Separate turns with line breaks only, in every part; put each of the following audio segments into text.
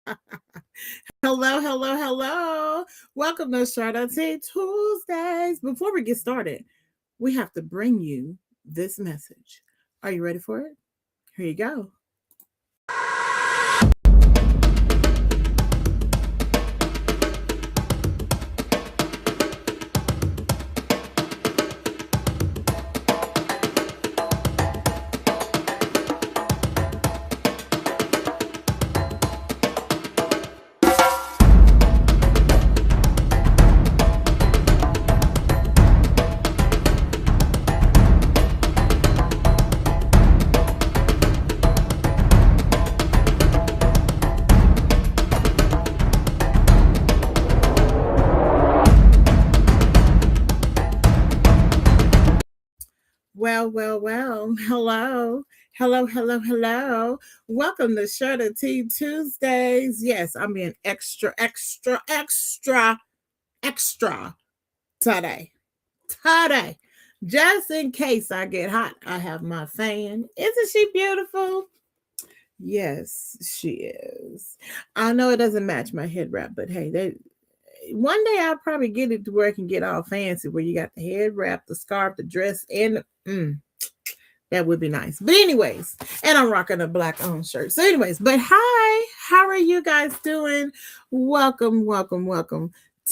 Hello, hello, hello. Welcome to Shout Out Tea Tuesdays. Before we get started, we have to bring you this message. Are you ready for it? Here you go. Well. Hello. Hello, hello, hello. Welcome to Shout Out Tea Tuesdays. Yes, I'm being extra today. Today. Just in case I get hot, I have my fan. Isn't she beautiful? Yes, she is. I know it doesn't match my head wrap, but hey, one day I'll probably get it to where I can get all fancy, where you got the head wrap, the scarf, the dress, and that would be nice. But anyways, and I'm rocking a black on shirt. So anyways, but hi, how are you guys doing? Welcome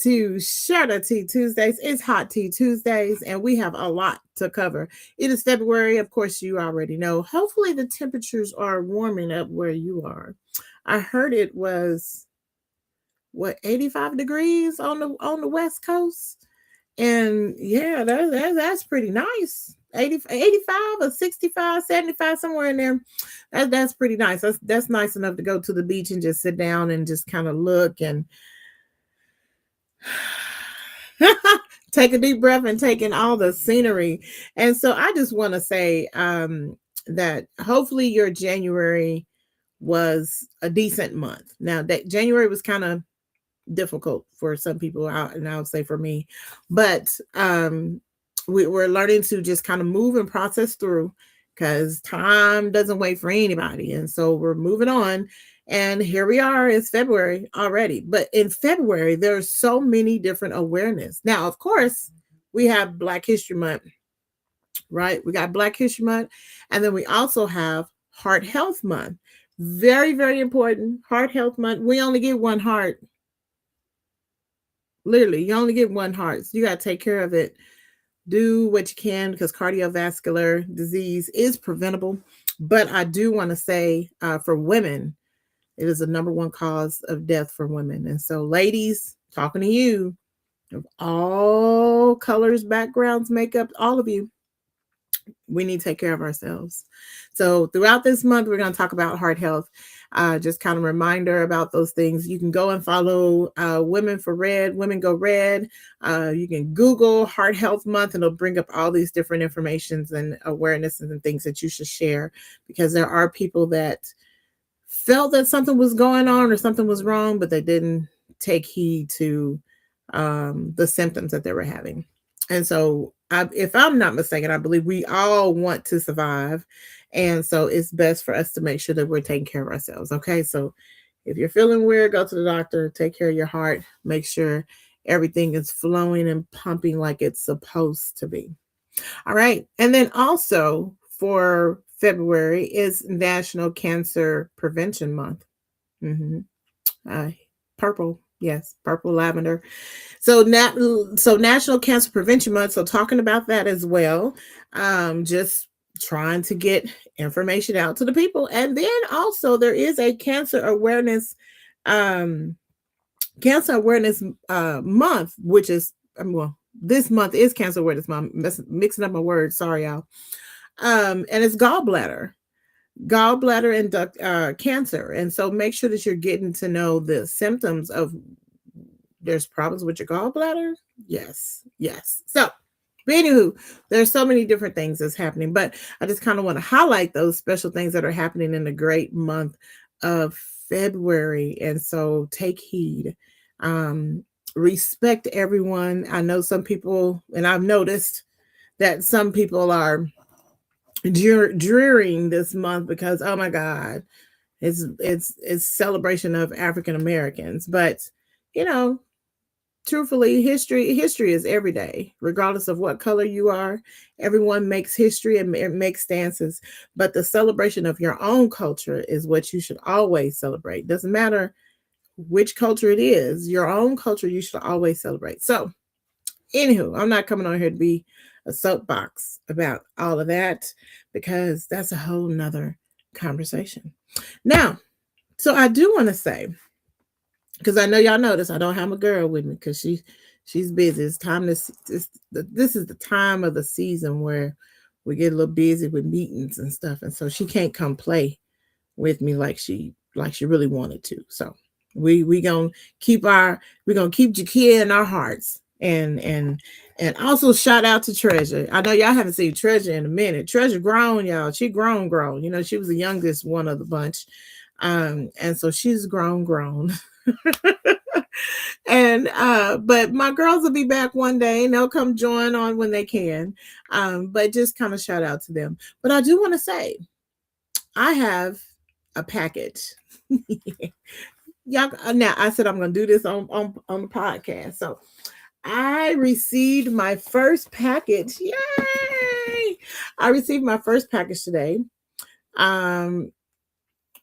to Shout Out Tea Tuesdays. It's Hot Tea Tuesdays, and we have a lot to cover. It is February, of course, you already know. Hopefully, the temperatures are warming up where you are. I heard it was 85 degrees on the West Coast, and yeah, that's pretty nice. 85 or 65, 75, somewhere in there. That's pretty nice. That's nice enough to go to the beach and just sit down and just kind of look and take a deep breath and take in all the scenery. And so I just want to say that hopefully your January was a decent month. Now that January was kind of difficult for some people out, and I would say for me, but we're learning to just kind of move and process through, because time doesn't wait for anybody, and so we're moving on. And here we are, it's February already. But in February there's so many different awareness. Now of course we have Black History Month, right? We got Black History Month, and then we also have Heart Health Month. Very important. Heart Health Month, we only get one heart. Literally, you only get one heart, so you got to take care of it. Do what you can, because cardiovascular disease is preventable. But I do want to say, for women, it is the number one cause of death for women. And so, ladies, talking to you of all colors, backgrounds, makeup, all of you, we need to take care of ourselves. So throughout this month, we're going to talk about heart health. Just kind of reminder about those things. You can go and follow Women for Red, Women Go Red. You can Google Heart Health Month, and it'll bring up all these different informations and awarenesses and things that you should share, because there are people that felt that something was going on or something was wrong, but they didn't take heed to the symptoms that they were having. And so, if I'm not mistaken, I believe we all want to survive. And so it's best for us to make sure that we're taking care of ourselves. Okay. So if you're feeling weird, go to the doctor, take care of your heart, make sure everything is flowing and pumping like it's supposed to be. All right. And then also for February is National Cancer Prevention Month. Mm-hmm. Purple. Yes, purple lavender. So National Cancer Prevention Month. So talking about that as well. Just trying to get information out to the people. And then also there is a um cancer awareness month, which is well, this month is Cancer Awareness Month. Mixing up my words, sorry y'all. And it's gallbladder and duct cancer. And so make sure that you're getting to know the symptoms of, there's problems with your gallbladder. Yes. So but anywho, there's so many different things that's happening, but I just kind of want to highlight those special things that are happening in the great month of February. And so take heed, respect everyone. I know some people, and I've noticed that some people are drearing this month because, oh my God, It's celebration of African Americans. But you know, truthfully, history is every day, regardless of what color you are. Everyone makes history and makes stances, but the celebration of your own culture is what you should always celebrate. Doesn't matter which culture it is, your own culture you should always celebrate. So anywho, I'm not coming on here to be a soapbox about all of that, because that's a whole nother conversation. Now, so I do want to say, because I know y'all notice I don't have a girl with me because she's busy. It's time this is the time of the season where we get a little busy with meetings and stuff, and so she can't come play with me like she really wanted to. So we gonna keep Jakia in our hearts, and also shout out to Treasure. I know y'all haven't seen Treasure in a minute. Treasure grown, y'all. She grown. You know, she was the youngest one of the bunch. And so she's grown. And but my girls will be back one day and they'll come join on when they can. But just kind of shout out to them. But I do want to say I have a package. Y'all, now I said I'm gonna do this on the podcast. So I received my first package. Yay! I received my first package today.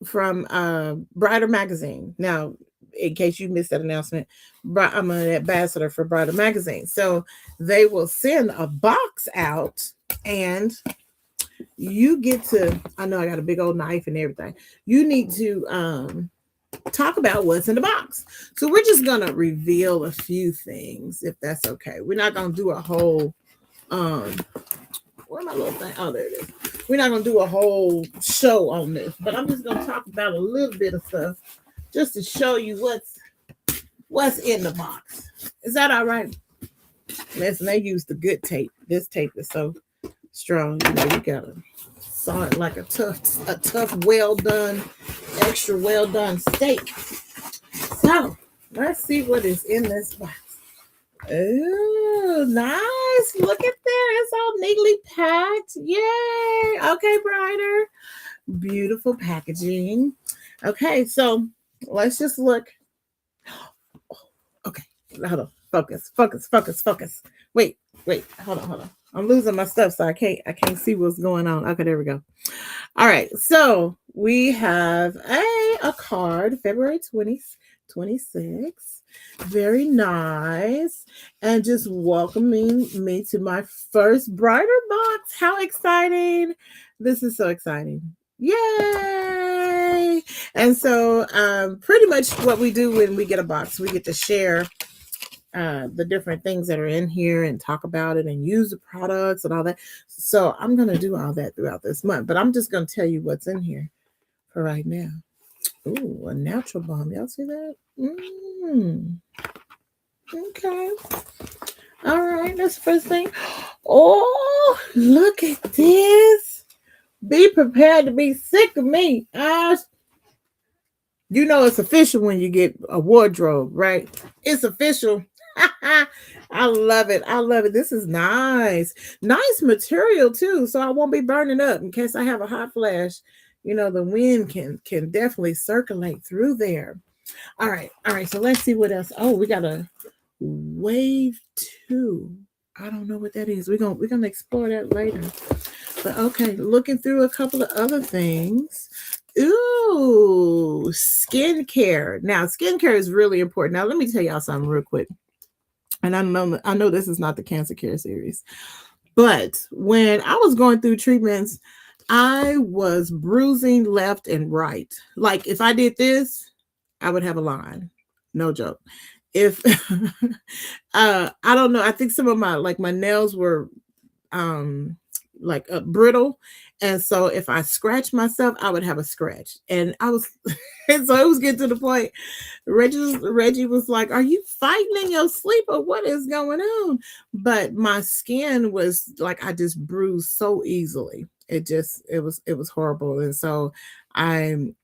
From Brighter Magazine. Now, in case you missed that announcement, I'm an ambassador for Brighter Magazine. So they will send a box out, and you get to, I know I got a big old knife and everything. You need to talk about what's in the box. So we're just going to reveal a few things, if that's okay. We're not going to do a whole, where my little thing? Oh, there it is. We're not going to do a whole show on this, but I'm just going to talk about a little bit of stuff just to show you what's in the box. Is that all right? Listen, they use the good tape. This tape is so strong. You know, you got to saw it like a tough, well done, extra well done steak. So let's see what is in this box. Oh, nice. Look at there. It's all neatly packed. Yay. Okay, Brighter. Beautiful packaging. Okay, so let's just look. Okay, hold on. Focus. Wait. Hold on. I'm losing my stuff, so I can't see what's going on. Okay, there we go. All right, so we have a card, February 20th, 26. Very nice. And just welcoming me to my first Brighter box. How exciting. This is so exciting. Yay. And so pretty much what we do when we get a box, we get to share the different things that are in here and talk about it and use the products and all that. So I'm going to do all that throughout this month, but I'm just going to tell you what's in here for right now. Ooh, a natural balm. Y'all see that? Okay. All right. That's the first thing. Oh, look at this. Be prepared to be sick of me. You know it's official when you get a wardrobe, right? It's official. I love it. This is nice. Nice material too. So I won't be burning up in case I have a hot flash. You know, the wind can definitely circulate through there. All right. So let's see what else. Oh, we got a wave 2. I don't know what that is. We're gonna explore that later. But okay, looking through a couple of other things. Ooh, skincare. Now, skincare is really important. Now, let me tell y'all something real quick. And I know this is not the cancer care series, but when I was going through treatments, I was bruising left and right. Like if I did this, I would have a line. No joke. If I don't know, I think some of my nails were brittle, and so if I scratched myself, I would have a scratch. And I was and so it was getting to the point Reggie was like, "Are you fighting in your sleep or what is going on?" But my skin was like, I just bruised so easily. It was horrible. And so I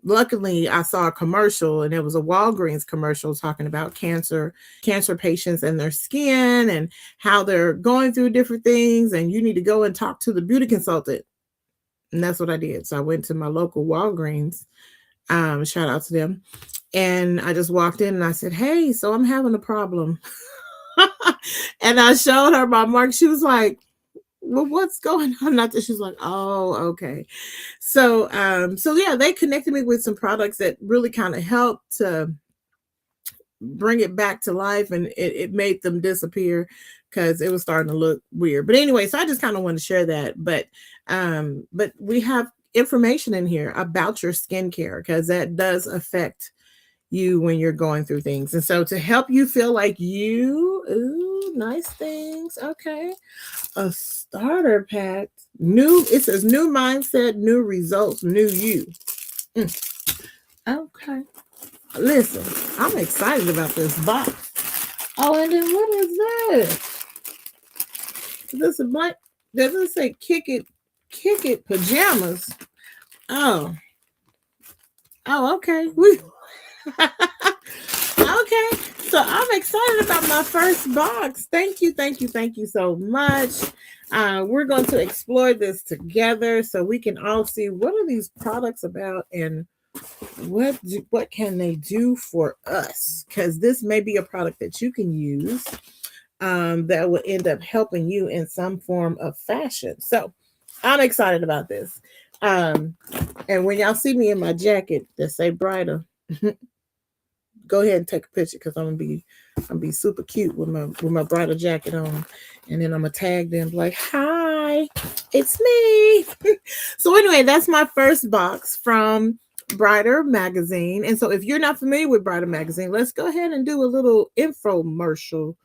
luckily I saw a commercial, and it was a Walgreens commercial talking about cancer patients and their skin and how they're going through different things, and you need to go and talk to the beauty consultant. And that's what I did. So I went to my local Walgreens. Shout out to them. And I just walked in and I said, "Hey, so I'm having a problem." And I showed her my mark. She was like, "Well, what's going on?" Not that she's like, "Oh, okay." So yeah, they connected me with some products that really kind of helped to bring it back to life, and it made them disappear because it was starting to look weird. But anyway, so I just kind of want to share that. But we have information in here about your skincare because that does affect you when you're going through things. And so to help you feel like you, ooh, nice things. Okay. A starter pack. It says new mindset, new results, new you. Mm, okay. Listen, I'm excited about this box. Oh, and then what is this? This is black. Does it say kick it pajamas? Oh, okay. Okay. So I'm excited about my first box. Thank you, thank you, thank you so much. We're going to explore this together so we can all see what are these products about and what can they do for us, because this may be a product that you can use that will end up helping you in some form of fashion. So I'm excited about this. um and when y'all see me in my jacket that say brighter, go ahead and take a picture because I'm gonna be super cute with my bridal jacket on, and then I'm gonna tag them like, "Hi, it's me." So anyway, that's my first box from Brighter Magazine. And so if you're not familiar with Brighter Magazine, let's go ahead and do a little infomercial,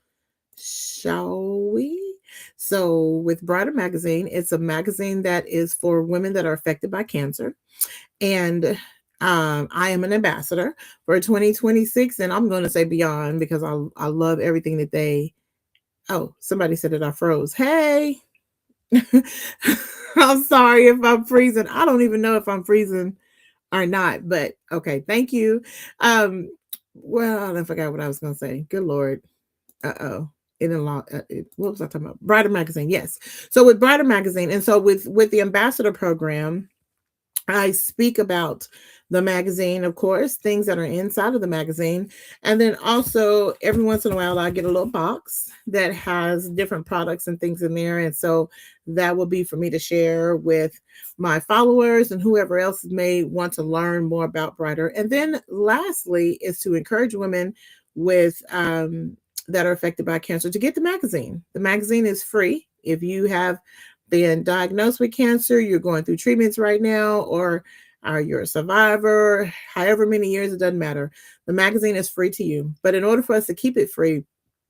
shall we? So with Brighter Magazine, it's a magazine that is for women that are affected by cancer. And I am an ambassador for 2026, and I'm going to say beyond because I love everything that they. Oh, somebody said that I froze. Hey, I'm sorry if I'm freezing. I don't even know if I'm freezing or not, but okay, thank you. Um, well, I forgot what I was going to say. Good Lord. Uh-oh. What was I talking about? Brighter Magazine. Yes. So with Brighter Magazine, and so with the ambassador program, I speak about the magazine, of course, things that are inside of the magazine. And then also every once in a while, I get a little box that has different products and things in there. And so that will be for me to share with my followers and whoever else may want to learn more about Brighter. And then lastly is to encourage women with that are affected by cancer to get the magazine. The magazine is free. If you have been diagnosed with cancer, you're going through treatments right now, or you're a survivor, however many years, it doesn't matter. The magazine is free to you. But in order for us to keep it free,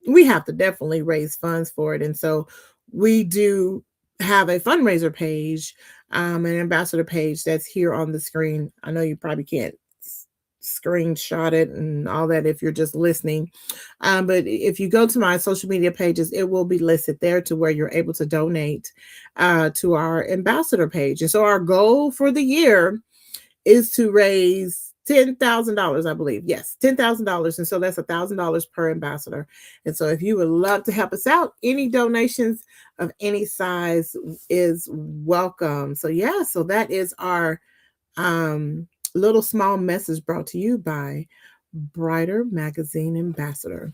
we have to definitely raise funds for it. And so we do have a fundraiser page, an ambassador page that's here on the screen. I know you probably can't screenshot it and all that if you're just listening. But if you go to my social media pages, it will be listed there to where you're able to donate to our ambassador page. And so our goal for the year is to raise $10,000, I believe. Yes, $10,000. And so that's $1,000 per ambassador. And so if you would love to help us out, any donations of any size is welcome. So yeah, so that is our little small message brought to you by Brighter Magazine Ambassador.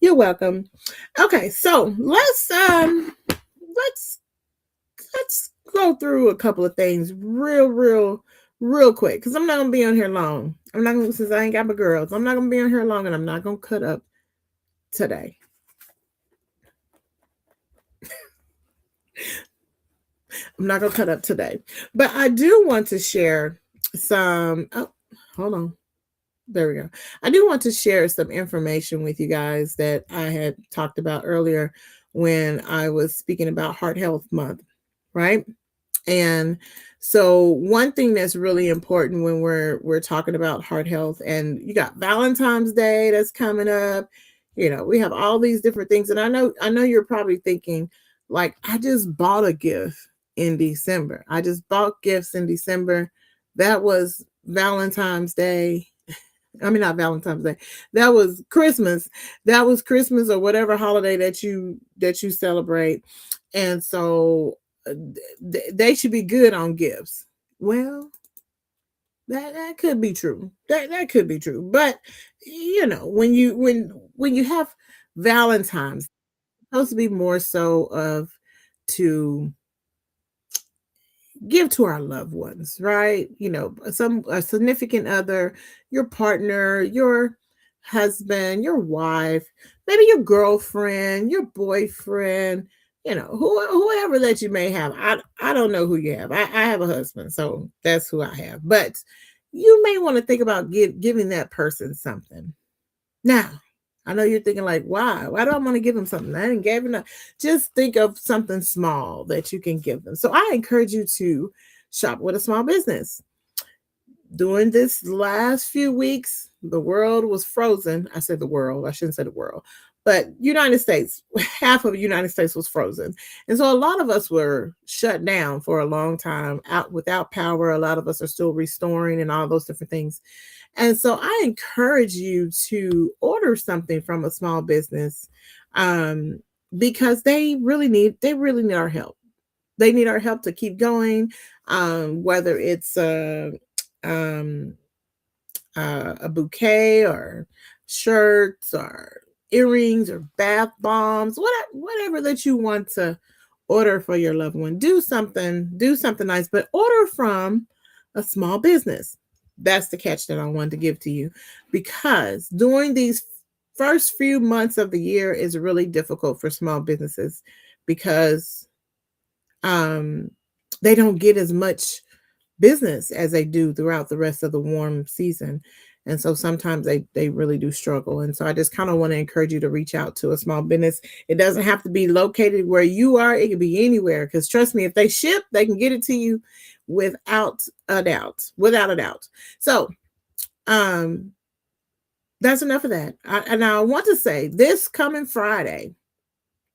You're welcome. Okay, so let's go through a couple of things real quick, because I'm not gonna be on here long. I'm not gonna, since I ain't got my girls, I'm not gonna be on here long, and I'm not gonna cut up today. I'm not gonna cut up today, but I do want to share some. Oh, hold on. There we go. I do want to share some information with you guys that I had talked about earlier when I was speaking about Heart Health Month, right? And so one thing that's really important when we're talking about heart health, and you got Valentine's Day that's coming up, we have all these different things. And I know you're probably thinking, like, I just bought a gift in December. I just bought gifts in December. That was Valentine's Day. I mean, not Valentine's Day. That was Christmas. Or whatever holiday that you celebrate. And so they should be good on gifts. Well, that could be true. That could be true. But when you have Valentine's, it's supposed to be more so of to give to our loved ones, right? Some a significant other, your partner, your husband, your wife, maybe your girlfriend, your boyfriend, whoever that you may have. I don't know who you have. I have a husband, so that's who I have. But you may want to think about giving that person something. Now, I know you're thinking like, why? Why do I want to give them something? I didn't give enough. Just think of something small that you can give them. So I encourage you to shop with a small business. During this last few weeks, the world was frozen. I said the world. I shouldn't say the world. But United States, half of the United States was frozen. And so a lot of us were shut down for a long time, out without power. A lot of us are still restoring and all those different things. And so I encourage you to order something from a small business, um, because they really need our help. They need our help to keep going, whether it's um, a bouquet or shirts or earrings or bath bombs, whatever that you want to order for your loved one. Do something nice, but order from a small business. That's the catch that I wanted to give to you, because during these first few months of the year is really difficult for small businesses, because um, they don't get as much business as they do throughout the rest of the warm season. And so sometimes they really do struggle. And so I just kind of want to encourage you to reach out to a small business. It doesn't have to be located where you are. It can be anywhere, because trust me, if they ship, they can get it to you without a doubt. Without a doubt. So um that's enough of that. And I want to say, this coming Friday,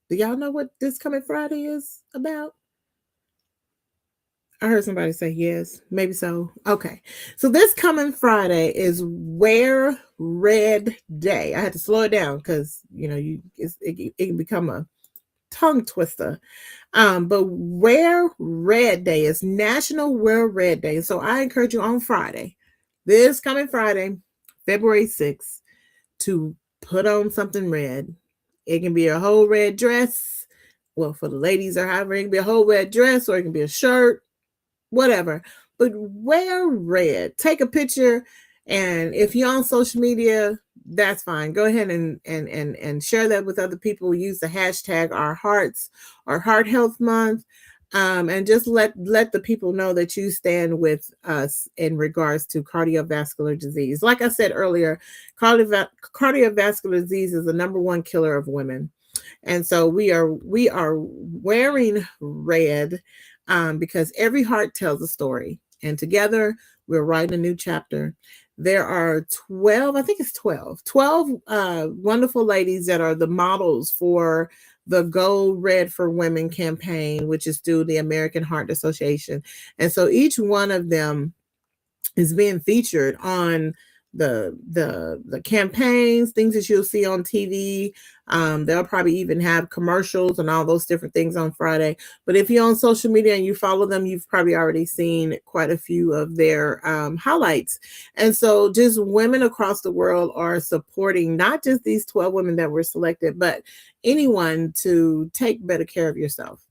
do y'all know what this coming Friday is about? I heard somebody say yes, maybe so. Okay. So this coming Friday is Wear Red Day. I had to slow it down because it can become a tongue twister. But Wear Red Day is National Wear Red Day. So I encourage you on Friday, this coming Friday, February 6th, to put on something red. It can be a whole red dress. Well, for the ladies or however, it can be a whole red dress, or it can be a shirt, whatever. But wear red. Take a picture, and if you're on social media, that's fine. Go ahead and share that with other people. Use the hashtag Our Hearts or Heart Health Month. And just let the people know that you stand with us in regards to cardiovascular disease. Like I said earlier, cardiovascular disease is the number one killer of women. And so we are wearing red, because every heart tells a story, and together we're writing a new chapter. There are 12, I think it's 12 wonderful ladies that are the models for the Go Red for Women campaign, which is through the American Heart Association. And so each one of them is being featured on the campaigns, things that you'll see on TV. They'll probably even have commercials and all those different things on Friday. But if you're on social media and you follow them, you've probably already seen quite a few of their highlights. And so just women across the world are supporting not just these 12 women that were selected, but anyone to take better care of yourself.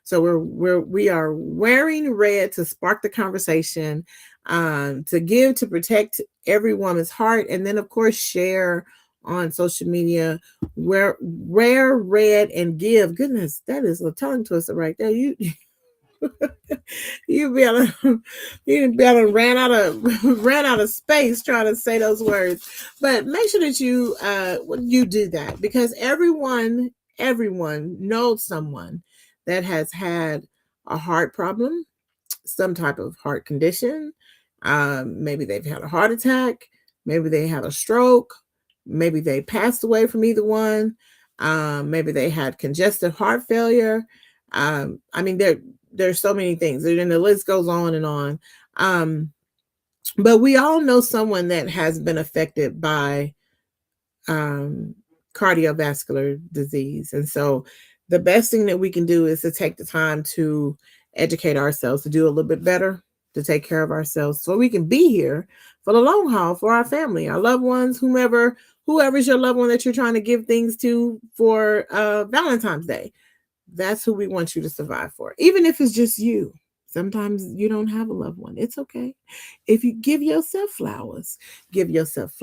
So we are wearing red to spark the conversation, to give, to protect every woman's heart, and then of course share on social media. Wear red and give. Goodness, that is a tongue twister right there. You be able to, ran out of space trying to say those words. But make sure that you do that, because everyone knows someone that has had a heart problem, some type of heart condition. Maybe they've had a heart attack, maybe they had a stroke, maybe they passed away from either one. Maybe they had congestive heart failure. I mean, there's so many things, and the list goes on and on. But we all know someone that has been affected by cardiovascular disease. And so The best thing that we can do is to take the time to educate ourselves, to do a little bit better, to take care of ourselves so we can be here for the long haul for our family, our loved ones, whoever's your loved one that you're trying to give things to for Valentine's Day. That's who we want you to survive for. Even if it's just you. Sometimes you don't have a loved one. It's okay. If you give yourself flowers, give yourself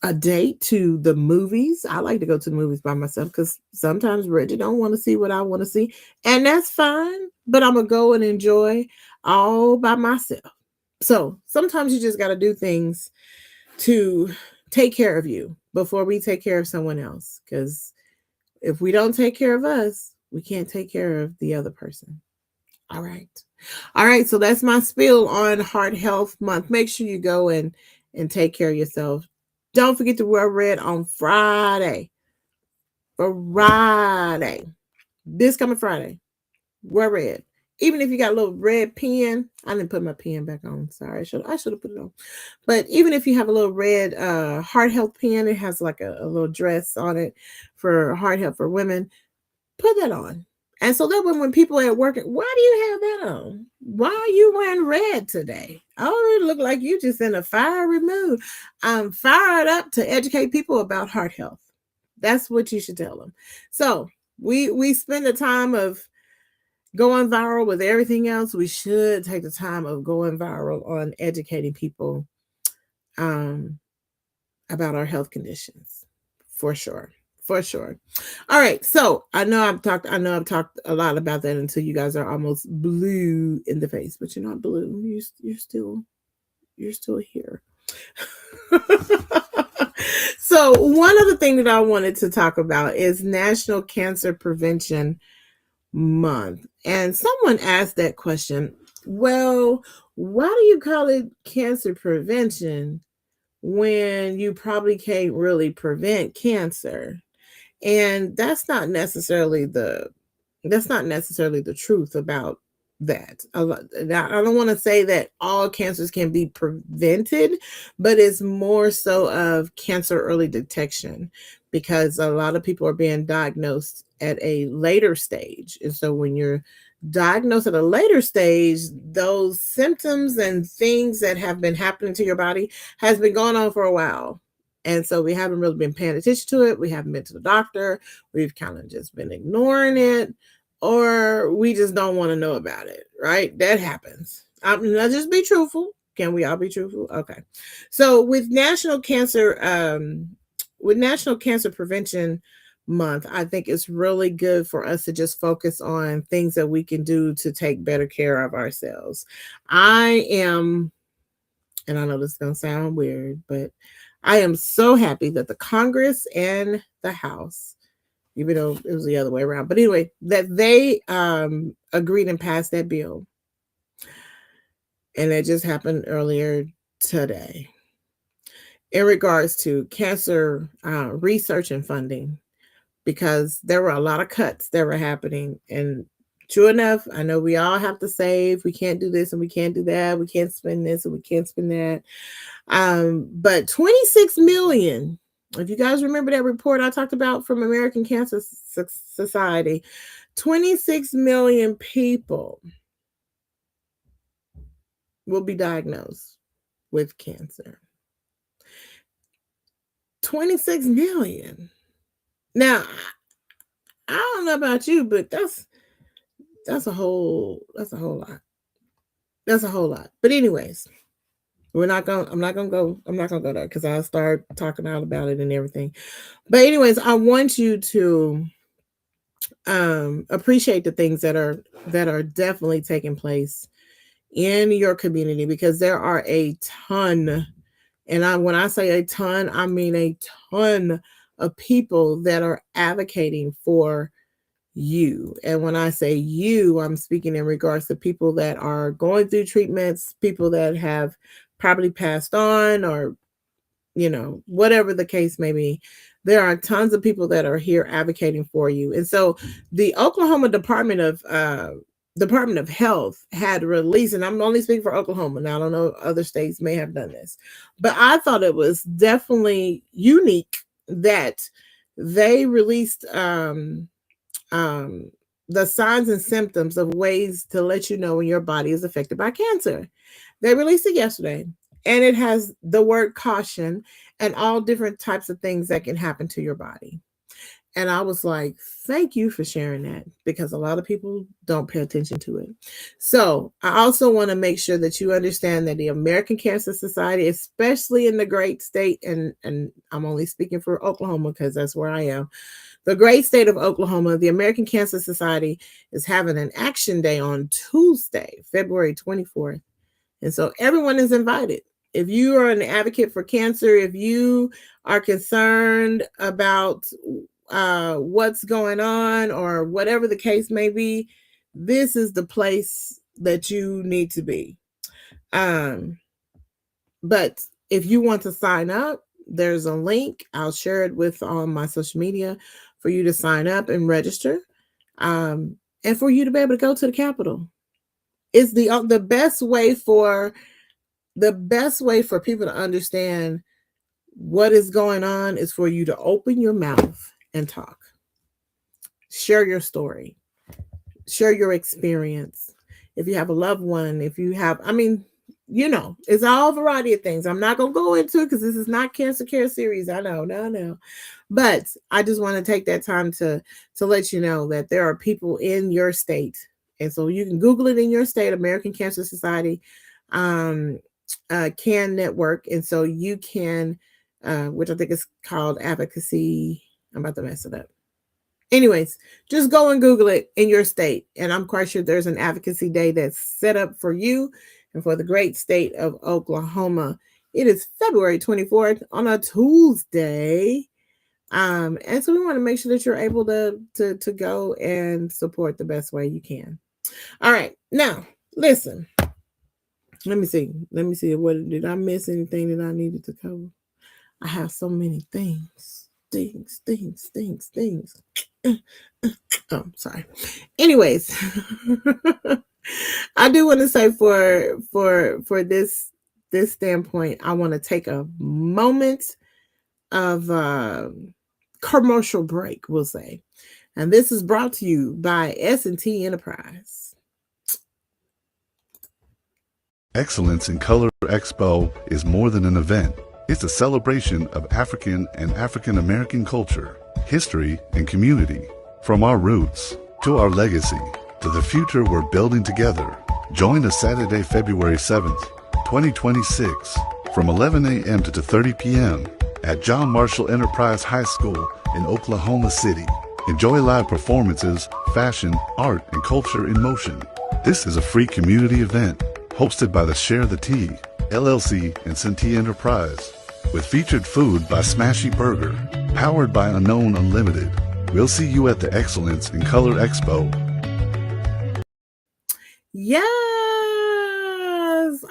a date to the movies. I like to go to the movies by myself because sometimes Reggie don't want to see what I want to see, and that's fine. But I'm gonna go and enjoy all by myself. So sometimes you just got to do things to take care of you before we take care of someone else. Because if we don't take care of us, we can't take care of the other person. All right. All right. So that's my spiel on Heart Health Month. Make sure you go and take care of yourself. Don't forget to wear red on Friday. Friday. This coming Friday. Wear red. Even if you got a little red pen, I didn't put my pen back on. Sorry, I should have put it on. But even if you have a little red heart health pen, it has like a little dress on it for heart health for women. Put that on. And so that when people are at work, why do you have that on? Why are you wearing red today? Oh, it look like you just in a fiery mood. I'm fired up to educate people about heart health. That's what you should tell them. So we spend the time of going viral with everything else. We should take the time of going viral on educating people about our health conditions, for sure. For sure. All right. So I know I've talked a lot about that until you guys are almost blue in the face, but you're not blue. You're still here. So one other thing that I wanted to talk about is National Cancer Prevention Month. And someone asked that question. Well, why do you call it cancer prevention when you probably can't really prevent cancer? And that's not necessarily the truth about that. Now, I don't want to say that all cancers can be prevented, but it's more so of cancer early detection because a lot of people are being diagnosed at a later stage. And so when you're diagnosed at a later stage, those symptoms and things that have been happening to your body has been going on for a while. And so we haven't really been paying attention to it. We haven't been to the doctor. We've kind of just been ignoring it, or we just don't want to know about it, right? That happens. Let's just be truthful. Can we all be truthful? Okay. So with National Cancer Prevention Month, I think it's really good for us to just focus on things that we can do to take better care of ourselves. I am, and I know this is going to sound weird, but I am so happy that the Congress and the House, even though it was the other way around, but anyway, that they agreed and passed that bill. And it just happened earlier today in regards to cancer research and funding, because there were a lot of cuts that were happening. And true enough, I know we all have to save. We can't do this and we can't do that. We can't spend this and we can't spend that. But 26 million, if you guys remember that report I talked about from American Cancer Society, 26 million people will be diagnosed with cancer. 26 million. Now, I don't know about you, but that's a whole lot. That's a whole lot. But anyways, I'm not gonna go there because I'll start talking out about it and everything. But anyways, I want you to appreciate the things that are definitely taking place in your community, because there are a ton, and when I say a ton, I mean a ton of people that are advocating for you. And when I say you, I'm speaking in regards to people that are going through treatments, people that have probably passed on, or whatever the case may be. There are tons of people that are here advocating for you. And so the Oklahoma Department of Health had released, and I'm only speaking for Oklahoma now, I don't know, other states may have done this, but I thought it was definitely unique that they released um, the signs and symptoms of ways to let you know when your body is affected by cancer. They released it yesterday, and it has the word caution and all different types of things that can happen to your body. And I was like, thank you for sharing that, because a lot of people don't pay attention to it. So I also want to make sure that you understand that the American Cancer Society, especially in the great state, and I'm only speaking for Oklahoma because that's where I am, the great state of Oklahoma, the American Cancer Society is having an action day on Tuesday, February 24th. And so everyone is invited. If you are an advocate for cancer, if you are concerned about what's going on or whatever the case may be, this is the place that you need to be. But if you want to sign up, there's a link. I'll share it with on my social media for you to sign up and register, and for you to be able to go to the Capitol. It's the best way for people to understand what is going on is for you to open your mouth and talk. Share your story. Share your experience. If you have a loved one, if you have, I mean, it's all variety of things. I'm not going to go into it because this is not cancer care series. I know, no. But I just want to take that time to let you know that there are people in your state. And so you can Google it in your state, American Cancer Society CAN network. And so you can, which I think is called advocacy. I'm about to mess it up. Anyways, just go and Google it in your state. And I'm quite sure there's an advocacy day that's set up for you and for the great state of Oklahoma. It is February 24th on a Tuesday. And so we want to make sure that you're able to go and support the best way you can. All right. Now, listen. Let me see. What did I miss anything that I needed to cover? I have so many things. Oh, sorry. Anyways, I do want to say for this standpoint, I want to take a moment of commercial break, we'll say. And this is brought to you by S&T Enterprise.
Excellence in Color Expo is more than an event. It's a celebration of African and African American culture, history, and community. From our roots to our legacy to the future we're building together. Join us Saturday, February 7th, 2026 from 11 a.m. to 2:30 p.m. at John Marshall Enterprise High School in Oklahoma City. Enjoy live performances, fashion, art, and culture in motion. This is a free community event hosted by the Share the Tea, LLC and S&T Enterprise, with featured food by Smashy Burger, powered by Unknown Unlimited. We'll see you at the Excellence in Color Expo.
Yes,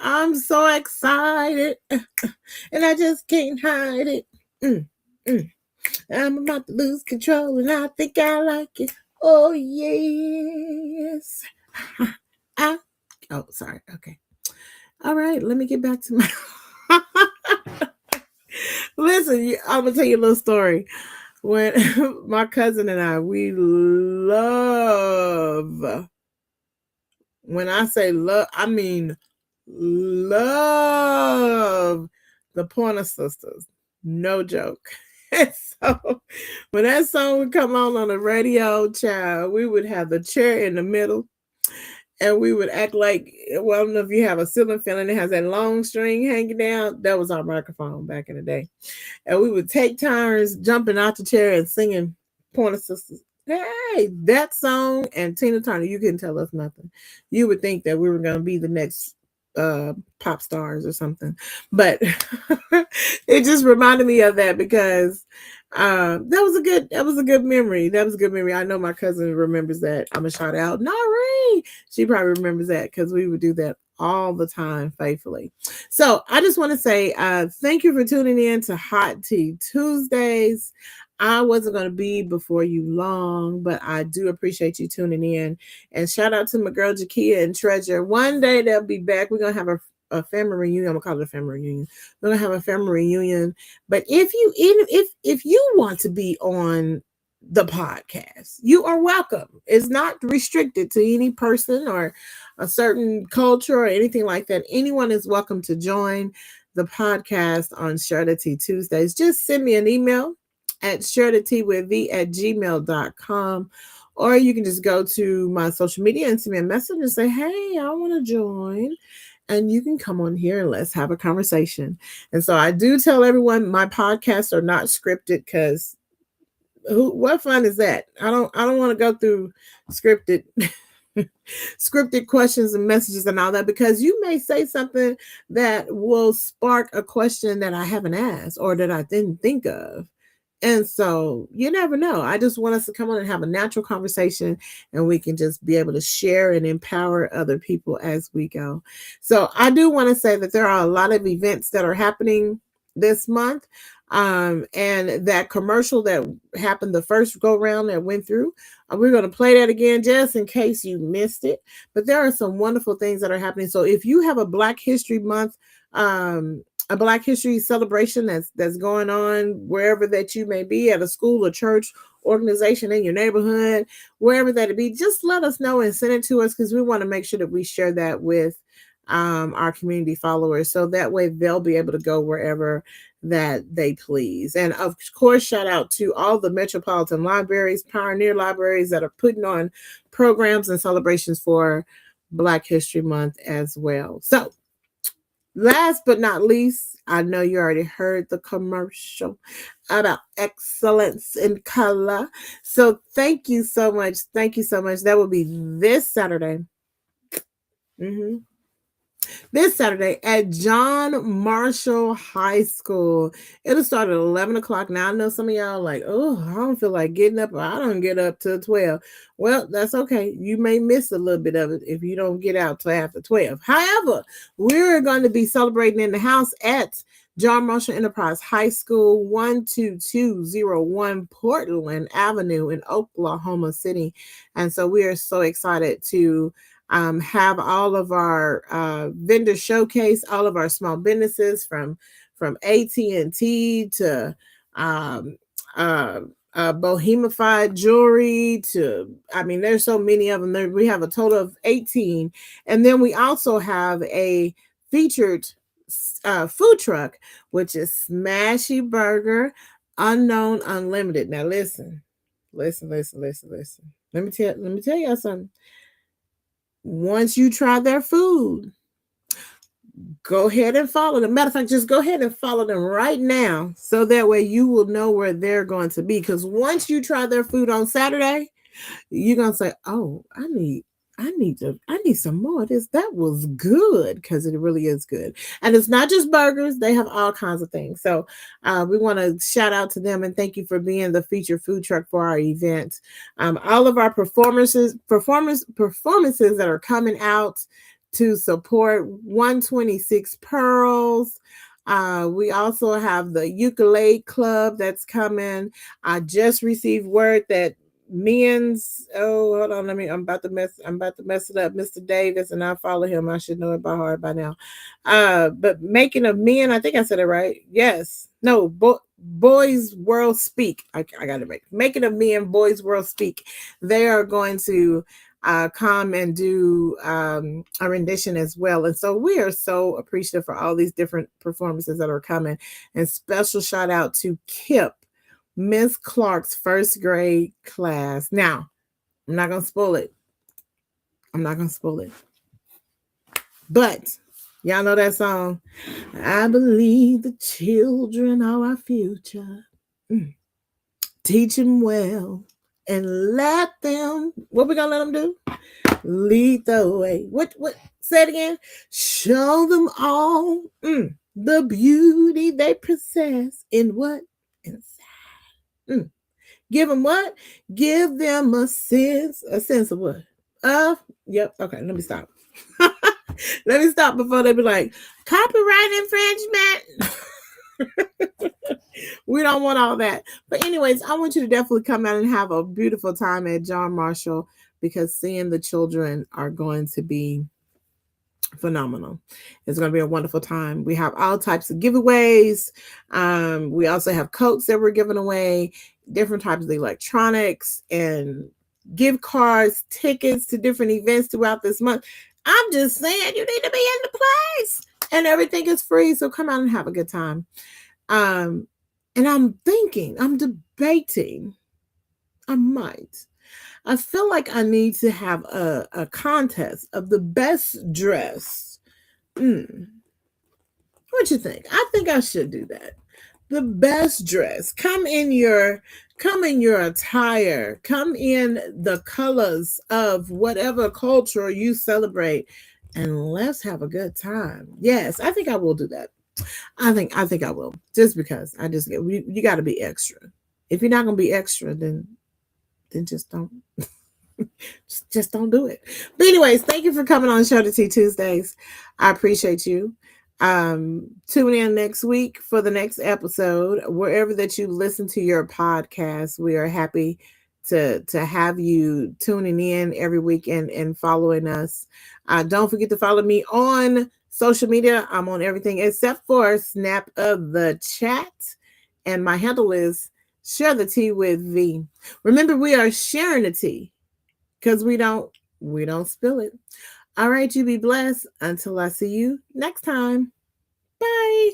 I'm so excited, and I just can't hide it. I'm about to lose control, and I think I like it. Oh, yes. Oh, sorry. Okay. All right. Let me get back to my... Listen, I'm going to tell you a little story. When my cousin and I, we love... When I say love, I mean love the Pointer Sisters. No joke. And so when that song would come on the radio, child, we would have the chair in the middle and we would act like, well, I don't know if you have a ceiling fan and it has that long string hanging down. That was our microphone back in the day. And we would take turns jumping out the chair and singing Pointer Sisters. Hey, that song and Tina Turner, you couldn't tell us nothing. You would think that we were going to be the next pop stars or something. But it just reminded me of that because that was a good memory. That was a good memory. I know my cousin remembers that. I'm going to shout out, Nari. She probably remembers that because we would do that all the time faithfully. So I just want to say thank you for tuning in to Hot Tea Tuesdays. I wasn't going to be before you long, but I do appreciate you tuning in. And shout out to my girl Jakia and Treasure. One day they'll be back. We're going to have a family reunion. I'm gonna call it a family reunion. We're gonna have a family reunion. But if you want to be on the podcast, you are welcome. It's not restricted to any person or a certain culture or anything like that. Anyone is welcome to join the podcast on Share the Tea Tuesdays. Just send me an email at sharetheteawithv@gmail.com, or you can just go to my social media and send me a message and say, hey, I want to join. And you can come on here and let's have a conversation. And so I do tell everyone my podcasts are not scripted because what fun is that? I don't want to go through scripted scripted questions and messages and all that, because you may say something that will spark a question that I haven't asked or that I didn't think of. And so you never know. I just want us to come on and have a natural conversation, and we can just be able to share and empower other people as we go. So I do want to say that there are a lot of events that are happening this month. And that commercial that happened the first go round that went through, we're going to play that again just in case you missed it. But there are some wonderful things that are happening. So if you have a Black History Month, a Black History celebration that's going on wherever that you may be, at a school or church organization in your neighborhood, wherever that be, just let us know and send it to us, because we want to make sure that we share that with our community followers, so that way they'll be able to go wherever that they please. And of course, shout out to all the metropolitan libraries, pioneer libraries that are putting on programs and celebrations for Black History Month as well. So last but not least, I know you already heard the commercial about excellence in color. So thank you so much. Thank you so much. That will be this Saturday. This Saturday at John Marshall High School. It'll start at 11 o'clock. Now, I know some of y'all are like, oh, I don't feel like getting up. I don't get up till 12. Well, that's okay. You may miss a little bit of it if you don't get out till after 12. However, we're going to be celebrating in the house at John Marshall Enterprise High School, 12201 Portland Avenue in Oklahoma City. And so we are so excited to have all of our vendors showcase all of our small businesses, from AT&T to Bohemified Jewelry to, I mean, there's so many of them. We have a total of 18. And then we also have a featured food truck, which is Smashy Burger Unknown Unlimited. Now listen. Let me tell y'all something. Once you try their food, go ahead and follow them. Matter of fact, just go ahead and follow them right now, so that way you will know where they're going to be. Because once you try their food on Saturday, you're gonna say, "Oh, I need some more of this. That was good," because it really is good. And it's not just burgers; they have all kinds of things. So we want to shout out to them and thank you for being the featured food truck for our event. All of our performances that are coming out to support 126 Pearls. We also have the ukulele club that's coming. I just received word that men's, oh, hold on, I'm about to mess it up. Mr. Davis, and I follow him. I should know it by heart by now. But Making of Men, I think I said it right. Yes. No, Boys World Speak. I got it right. Making of Men, Boys World Speak. They are going to come and do a rendition as well. And so we are so appreciative for all these different performances that are coming. And special shout out to Kip, Miss Clark's first grade class. Now, I'm not going to spoil it. But y'all know that song, I believe the children are our future. Teach them well and let them, what we going to let them do? Lead the way. What? Say it again. Show them all the beauty they possess in what? Inside. Give them what? Give them a sense of what? Yep. Okay, let me stop. Let me stop before they be like, copyright infringement. We don't want all that. But anyways, I want you to definitely come out and have a beautiful time at John Marshall, because seeing the children are going to be phenomenal. It's going to be a wonderful time. We have all types of giveaways. We also have coats that we're giving away, different types of electronics, and gift cards, tickets to different events throughout this month. I'm just saying, you need to be in the place, and everything is free. So come out and have a good time. Um, and I'm debating, I might. I feel like I need to have a contest of the best dress. Mm, what you think? I think I should do that. The best dress. Come in your attire. Come in the colors of whatever culture you celebrate, and let's have a good time. Yes, I think I will do that. I think I will. Just because I just you got to be extra. If you're not gonna be extra, then just don't just don't do it. But anyways, thank you for coming on Show to Tea Tuesdays. I appreciate you. Tune in next week for the next episode. Wherever that you listen to your podcast, we are happy to have you tuning in every week and following us. Don't forget to follow me on social media. I'm on everything except for Snap of the Chat. And my handle is Share the Tea with V. Remember, we are sharing the tea because we don't spill it. All right, you be blessed. Until I see you next time. Bye.